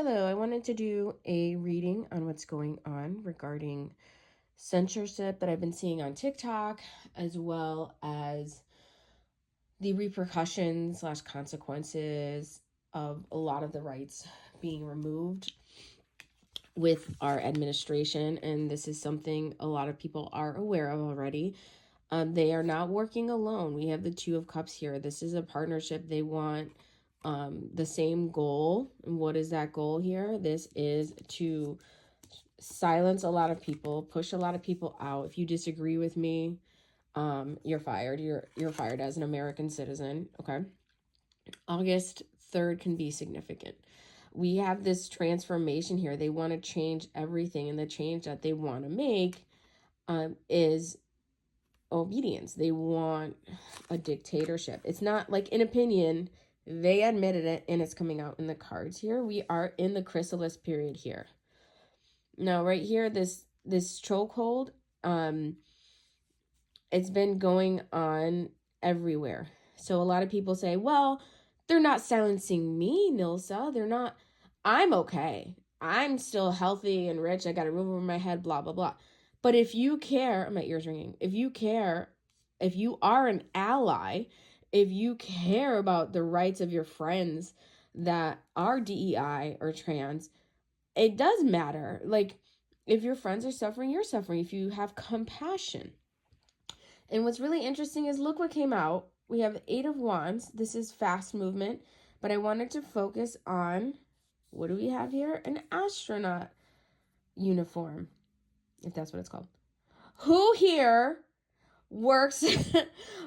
Hello, I wanted to do a reading on what's going on regarding censorship that I've been seeing on TikTok, as well as the repercussions / consequences of a lot of the rights being removed with our administration. And this is something a lot of people are aware of already. They are not working alone. We have the Two of Cups here. This is a partnership. They want the same goal. And what is that goal here? This is to silence a lot of people, push a lot of people out. If you disagree with me, you're fired. You're fired as an American citizen. Okay. August 3rd can be significant. We have this transformation here. They want to change everything, and the change that they want to make is obedience. They want a dictatorship. It's not like an opinion. They admitted it, and it's coming out in the cards here. We are in the chrysalis period here. Now, right here, this chokehold, it's been going on everywhere. So a lot of people say, well, they're not silencing me, Nilsa. They're not. I'm okay. I'm still healthy and rich. I got a roof over my head, blah, blah, blah. But if you care, my ear's ringing. If you care, if you are an ally, if you care about the rights of your friends that are DEI or trans, it does matter. Like, if your friends are suffering, you're suffering. If you have compassion. And what's really interesting is look what came out. We have the 8 of Wands. This is fast movement. But I wanted to focus on, what do we have here? An astronaut uniform, if that's what it's called. Who here works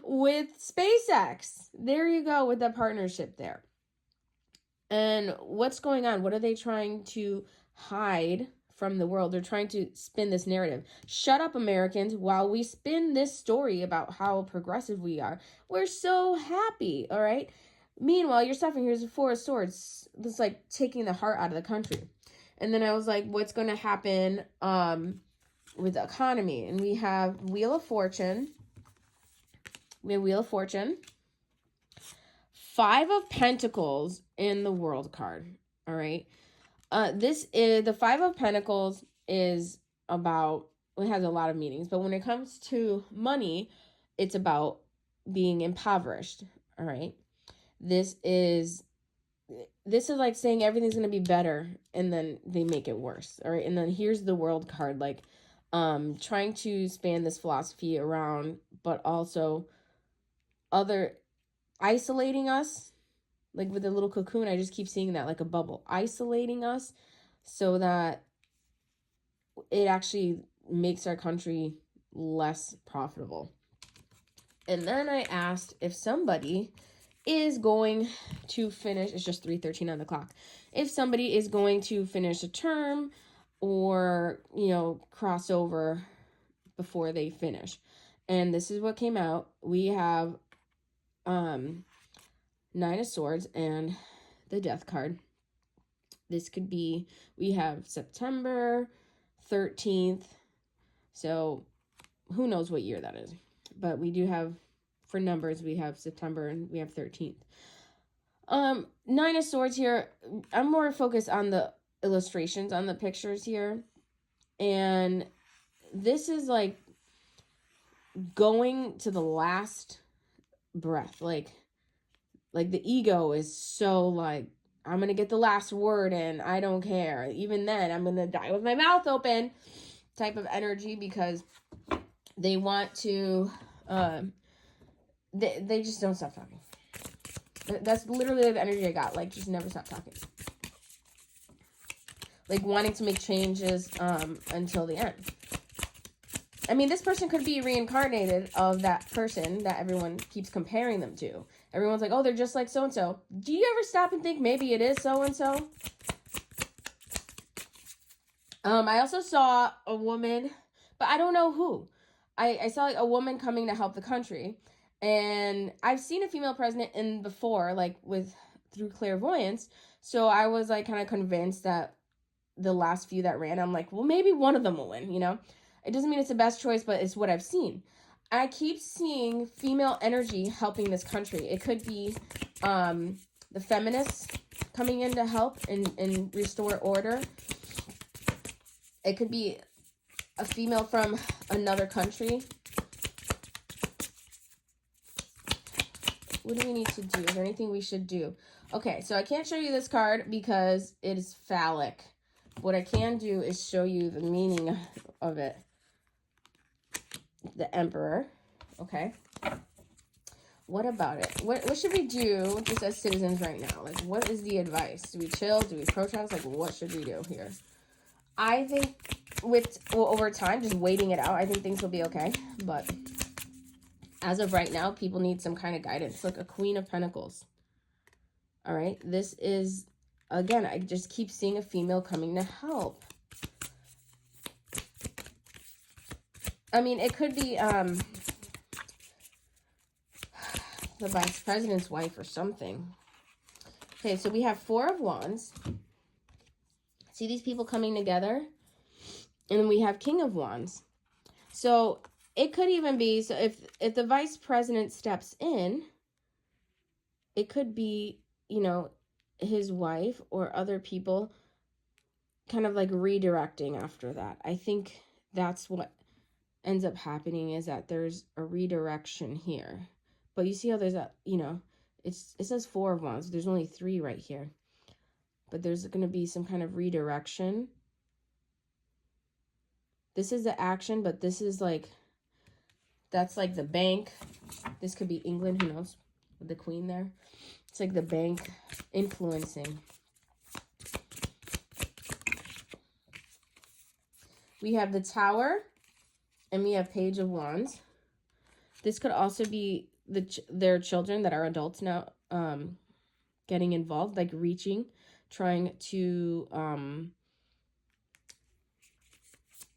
with SpaceX? There you go, with that partnership there. And what's going on? What are they trying to hide from the world? They're trying to spin this narrative. Shut up, Americans, while we spin this story about how progressive we are. We're so happy, all right? Meanwhile, you're suffering. Here's the 4 of Swords. That's like taking the heart out of the country. And then I was like, what's going to happen with the economy? And we have Wheel of Fortune. We have Wheel of Fortune. 5 of Pentacles in the World card. All right. This is the 5 of Pentacles is about, it has a lot of meanings, but when it comes to money, it's about being impoverished. All right. This is like saying everything's going to be better, and then they make it worse. All right. And then here's the World card, like trying to span this philosophy around, but also isolating us. Like with a little cocoon, I just keep seeing that, like a bubble, isolating us so that it actually makes our country less profitable. And then I asked if somebody is going to finish, it's just 3:13 on the clock, if somebody is going to finish a term or, cross over before they finish. And this is what came out. We have 9 of Swords and the Death card. This could be, we have September 13th. So who knows what year that is. But we do have, for numbers, we have September and we have 13th. 9 of Swords here. I'm more focused on the illustrations, on the pictures here. And this is like going to the last breath. Like the ego is so like, I'm going to get the last word in. I don't care. Even then, I'm going to die with my mouth open type of energy, because they want to, they just don't stop talking. That's literally the energy I got. Like, just never stop talking. Like, wanting to make changes until the end. I mean, this person could be reincarnated of that person that everyone keeps comparing them to. Everyone's like, oh, they're just like so-and-so. Do you ever stop and think maybe it is so-and-so? I also saw a woman, but I don't know who. I saw like a woman coming to help the country. And I've seen a female president in before, like through clairvoyance. So I was like kind of convinced that the last few that ran, I'm like, well, maybe one of them will win, It doesn't mean it's the best choice, but it's what I've seen. I keep seeing female energy helping this country. It could be the feminists coming in to help and restore order. It could be a female from another country. What do we need to do? Is there anything we should do? Okay, so I can't show you this card because it is phallic. What I can do is show you the meaning of it. The Emperor. Okay. What about it? What should we do just as citizens right now? Like, what is the advice? Do we chill? Do we protest? Like, what should we do here? I think over time, just waiting it out, I think things will be okay. But as of right now, people need some kind of guidance. Like a Queen of Pentacles. All right. This is, again, I just keep seeing a female coming to help. I mean, it could be the vice president's wife or something. Okay, so we have Four of Wands. See these people coming together? And then we have King of Wands. So it could even be, so if the vice president steps in, it could be, you know, his wife or other people kind of like redirecting after that. I think that's what ends up happening, is that there's a redirection here. But you see how there's that, you know, it says Four of Wands. There's only 3 right here. But there's going to be some kind of redirection. This is the action, but this is like, that's like the bank. This could be England, who knows, with the Queen there. It's like the bank influencing. We have the Tower, and we have Page of Wands. This could also be their children that are adults now getting involved, like reaching, trying to, I'm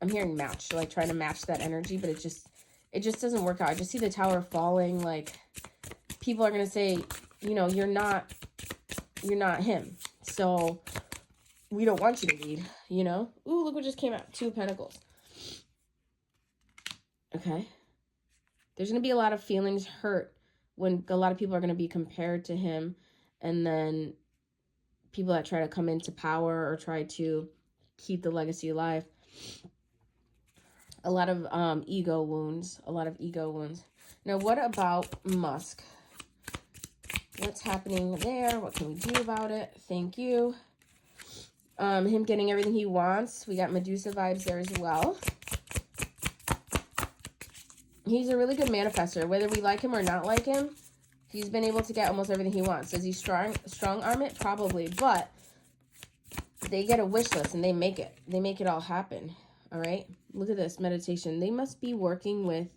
hearing match, like trying to match that energy, but it just doesn't work out. I just see the Tower falling, like people are going to say, you know, you're not him. So we don't want you to lead, you know? Ooh, look what just came out. 2 of Pentacles. Okay. There's going to be a lot of feelings hurt when a lot of people are going to be compared to him. And then people that try to come into power or try to keep the legacy alive. A lot of ego wounds. A lot of ego wounds. Now, what about Musk? What's happening there? What can we do about it? Thank you. Him getting everything he wants. We got Medusa vibes there as well. He's a really good manifester. Whether we like him or not like him, he's been able to get almost everything he wants. Does he strong arm it? Probably. But they get a wish list and they make it. They make it all happen. All right? Look at this meditation. They must be working with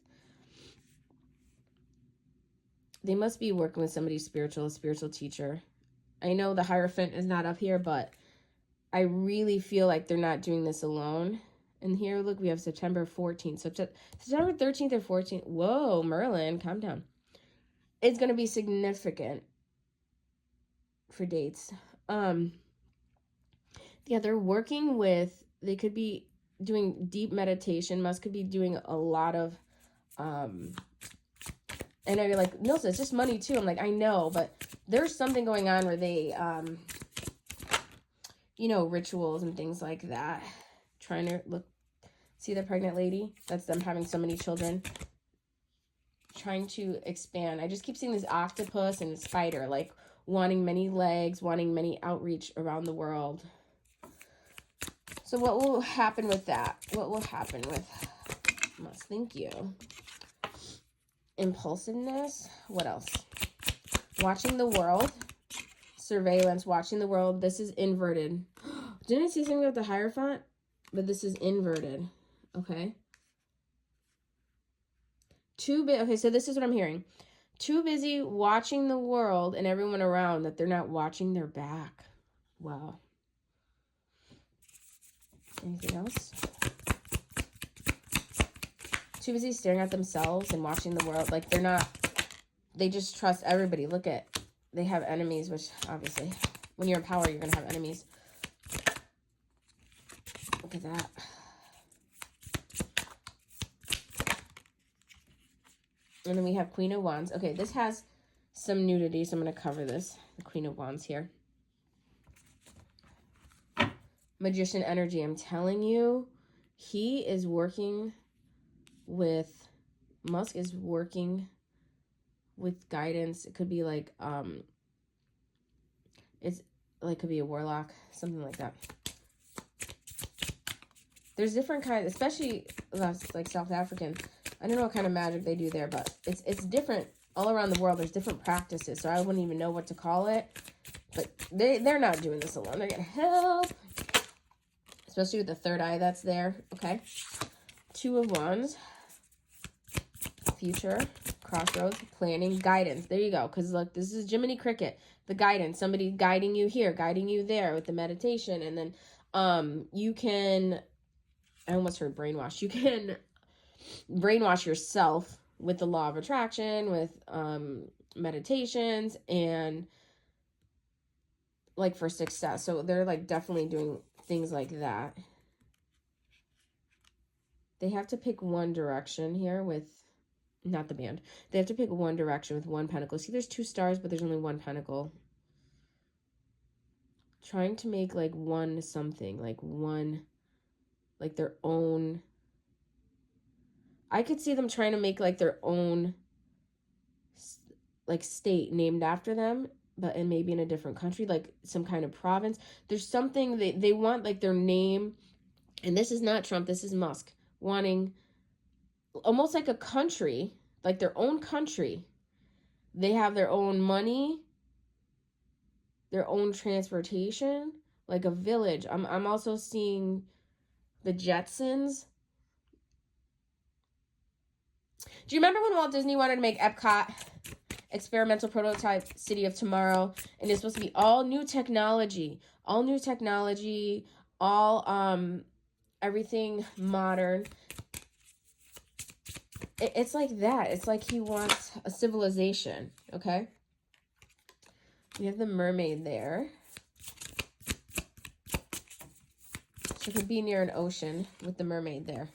somebody spiritual, a spiritual teacher. I know the Hierophant is not up here, but I really feel like they're not doing this alone. And here, look, we have September 14th. So September 13th or 14th. Whoa, Merlin, calm down. It's going to be significant for dates. Yeah, they're working with, they could be doing deep meditation. Musk could be doing a lot of, and now you're like, Nilsa, it's just money too. I'm like, I know, but there's something going on where they, you know, rituals and things like that. Trying to look, see the pregnant lady? That's them having so many children. Trying to expand. I just keep seeing this octopus and spider, like wanting many legs, wanting many outreach around the world. So what will happen with that? What will happen with Musk? Thank you. Impulsiveness. What else? Watching the world. Surveillance. Watching the world. This is inverted. Didn't I see something about the Hierophant? But this is inverted. Okay. Okay, so this is what I'm hearing. Too busy watching the world and everyone around that they're not watching their back. Wow. Anything else? Too busy staring at themselves and watching the world. Like they're not, they just trust everybody. Look at, they have enemies, which obviously when you're in power, you're going to have enemies. Look at that. And then we have Queen of Wands. Okay, this has some nudity, so I'm going to cover this. The Queen of Wands here. Magician energy. I'm telling you, he is working with, Musk is working with guidance. It could be like, it's like, could be a warlock, something like that. There's different kinds, especially like South African. I don't know what kind of magic they do there, but it's different all around the world. There's different practices, so I wouldn't even know what to call it. But they're not doing this alone. They're getting help, especially with the third eye that's there. Okay, Two of Wands, future, crossroads, planning, guidance. There you go. Because look, this is Jiminy Cricket, the guidance. Somebody guiding you here, guiding you there with the meditation, and then you can. I almost heard brainwash. You can brainwash yourself with the law of attraction, with meditations, and like for success. So they're like definitely doing things like that. They have to pick one direction here with, not the band. They have to pick one direction with one pentacle. See, there's two stars, but there's only one pentacle. Trying to make like one something, like one, like their own. I could see them trying to make like their own like state named after them, but and maybe in a different country, like some kind of province. There's something they want like their name, and this is not Trump, this is Musk, wanting almost like a country, like their own country. They have their own money, their own transportation, like a village. I'm also seeing the Jetsons. Do you remember when Walt Disney wanted to make Epcot, experimental prototype city of tomorrow, and it's supposed to be all new technology, all everything modern. It's like that. It's like he wants a civilization, okay? We have the mermaid there. She could be near an ocean with the mermaid there.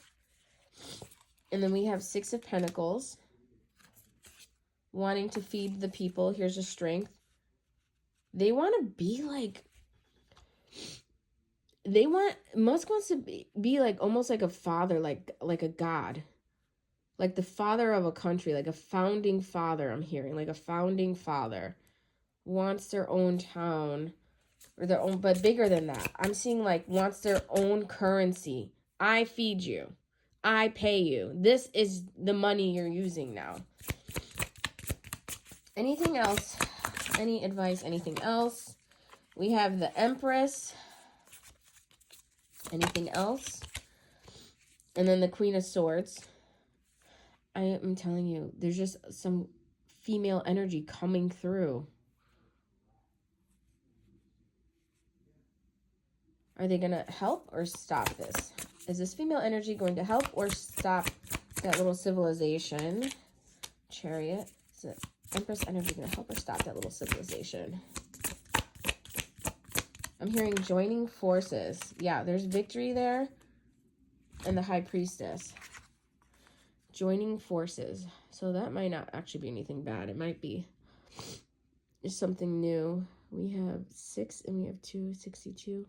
And then we have Six of Pentacles, wanting to feed the people. Here's a strength. They want to be like, Musk wants to be like almost like a father, like a god. Like the father of a country, like a founding father, I'm hearing. Like a founding father wants their own town, or their own, but bigger than that. I'm seeing like wants their own currency. I feed you. I pay you. This is the money you're using now. Anything else? Any advice? Anything else? We have the Empress. Anything else? And then the Queen of Swords. I am telling you, there's just some female energy coming through. Are they going to help or stop this? Is this female energy going to help or stop that little civilization? Chariot. Is it Empress energy going to help or stop that little civilization? I'm hearing joining forces. Yeah, there's victory there. And the High Priestess. Joining forces. So that might not actually be anything bad. It might be just something new. We have 6 and we have 2, 62.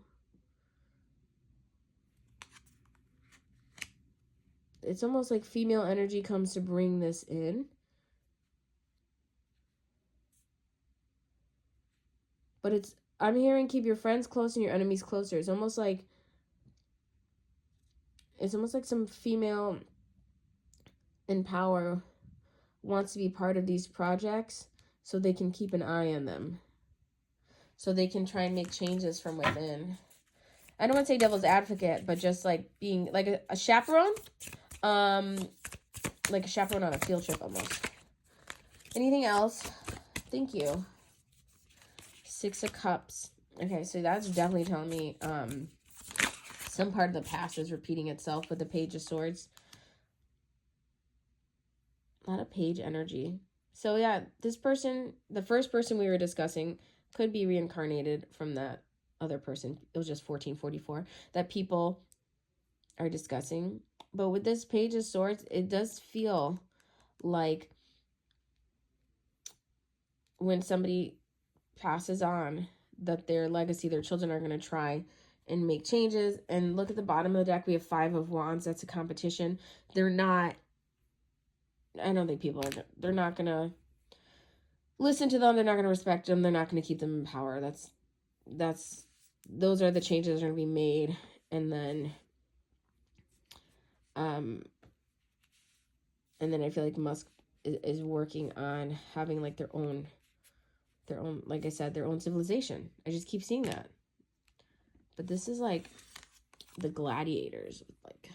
It's almost like female energy comes to bring this in. But it's, I'm hearing keep your friends close and your enemies closer. It's almost like some female in power wants to be part of these projects so they can keep an eye on them. So they can try and make changes from within. I don't want to say devil's advocate, but just like being like a chaperone. Like a chaperone on a field trip almost. Anything else? Thank you. 6 of Cups. Okay, so that's definitely telling me some part of the past is repeating itself with the Page of Swords. A lot of page energy. So yeah, this person, the first person we were discussing, could be reincarnated from that other person. It was just 1444 that people are discussing. But with this Page of Swords, it does feel like when somebody passes on that their legacy, their children are going to try and make changes. And look at the bottom of the deck. We have 5 of Wands. That's a competition. They're not, I don't think people are, they're not going to listen to them. They're not going to respect them. They're not going to keep them in power. Those are the changes that are going to be made. And then I feel like Musk is working on having like their own, like I said, their own civilization. I just keep seeing that. But this is like the gladiators, like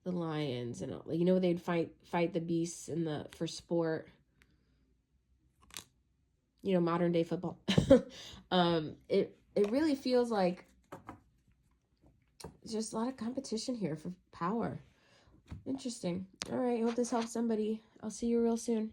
the lions and all. Like, you know, they'd fight the beasts for sport. You know, modern day football. It really feels like just a lot of competition here for power. Interesting. All right, I hope this helps somebody. I'll see you real soon.